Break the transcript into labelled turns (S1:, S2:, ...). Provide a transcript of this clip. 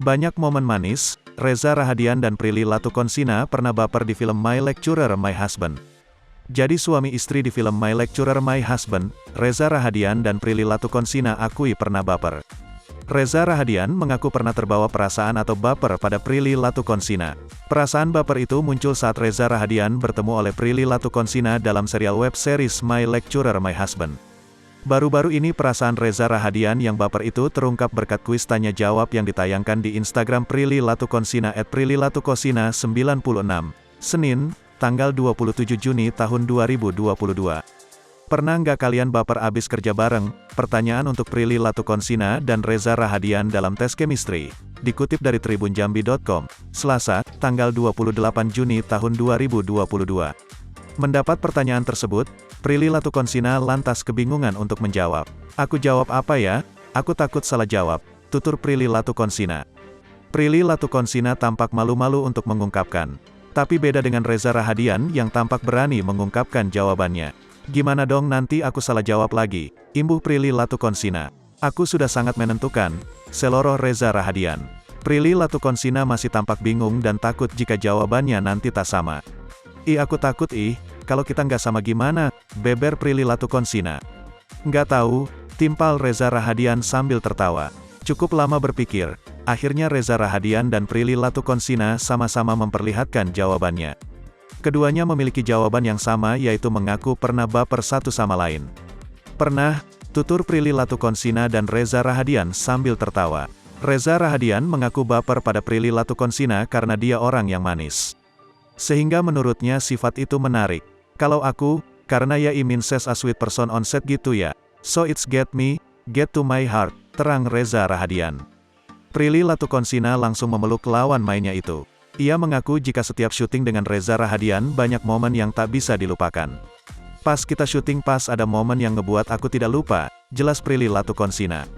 S1: Banyak momen manis, Reza Rahadian dan Prilly Latuconsina pernah baper di film My Lecturer My Husband. Jadi suami istri di film My Lecturer My Husband, Reza Rahadian dan Prilly Latuconsina akui pernah baper. Reza Rahadian mengaku pernah terbawa perasaan atau baper pada Prilly Latuconsina. Perasaan baper itu muncul saat Reza Rahadian bertemu oleh Prilly Latuconsina dalam serial web series My Lecturer My Husband. Baru-baru ini perasaan Reza Rahadian yang baper itu terungkap berkat kuis tanya jawab yang ditayangkan di Instagram Prilly Latuconsina @PrillyLatuconsina96, Senin, tanggal 27 Juni tahun 2022. Pernah nggak kalian baper abis kerja bareng? Pertanyaan untuk Prilly Latuconsina dan Reza Rahadian dalam tes chemistry. Dikutip dari tribunjambi.com, Selasa, tanggal 28 Juni tahun 2022. Mendapat pertanyaan tersebut, Prilly Latuconsina lantas kebingungan untuk menjawab. "Aku jawab apa ya? Aku takut salah jawab," tutur Prilly Latuconsina. Prilly Latuconsina tampak malu-malu untuk mengungkapkan. Tapi beda dengan Reza Rahadian yang tampak berani mengungkapkan jawabannya. "Gimana dong nanti aku salah jawab lagi?" imbuh Prilly Latuconsina. "Aku sudah sangat menentukan," seloroh Reza Rahadian. Prilly Latuconsina masih tampak bingung dan takut jika jawabannya nanti tak sama. Aku takut kalau kita nggak sama gimana?" beber Prilly Latuconsina. "Nggak tahu," timpal Reza Rahadian sambil tertawa. Cukup lama berpikir, akhirnya Reza Rahadian dan Prilly Latuconsina sama-sama memperlihatkan jawabannya. Keduanya memiliki jawaban yang sama, yaitu mengaku pernah baper satu sama lain. "Pernah," tutur Prilly Latuconsina dan Reza Rahadian sambil tertawa. Reza Rahadian mengaku baper pada Prilly Latuconsina karena dia orang yang manis. Sehingga menurutnya sifat itu menarik. "Kalau aku, karena ya I mean says a sweet person on set gitu ya. So it's get to my heart," terang Reza Rahadian. Prilly Latuconsina langsung memeluk lawan mainnya itu. Ia mengaku jika setiap syuting dengan Reza Rahadian banyak momen yang tak bisa dilupakan. "Pas kita syuting pas ada momen yang ngebuat aku tidak lupa," jelas Prilly Latuconsina.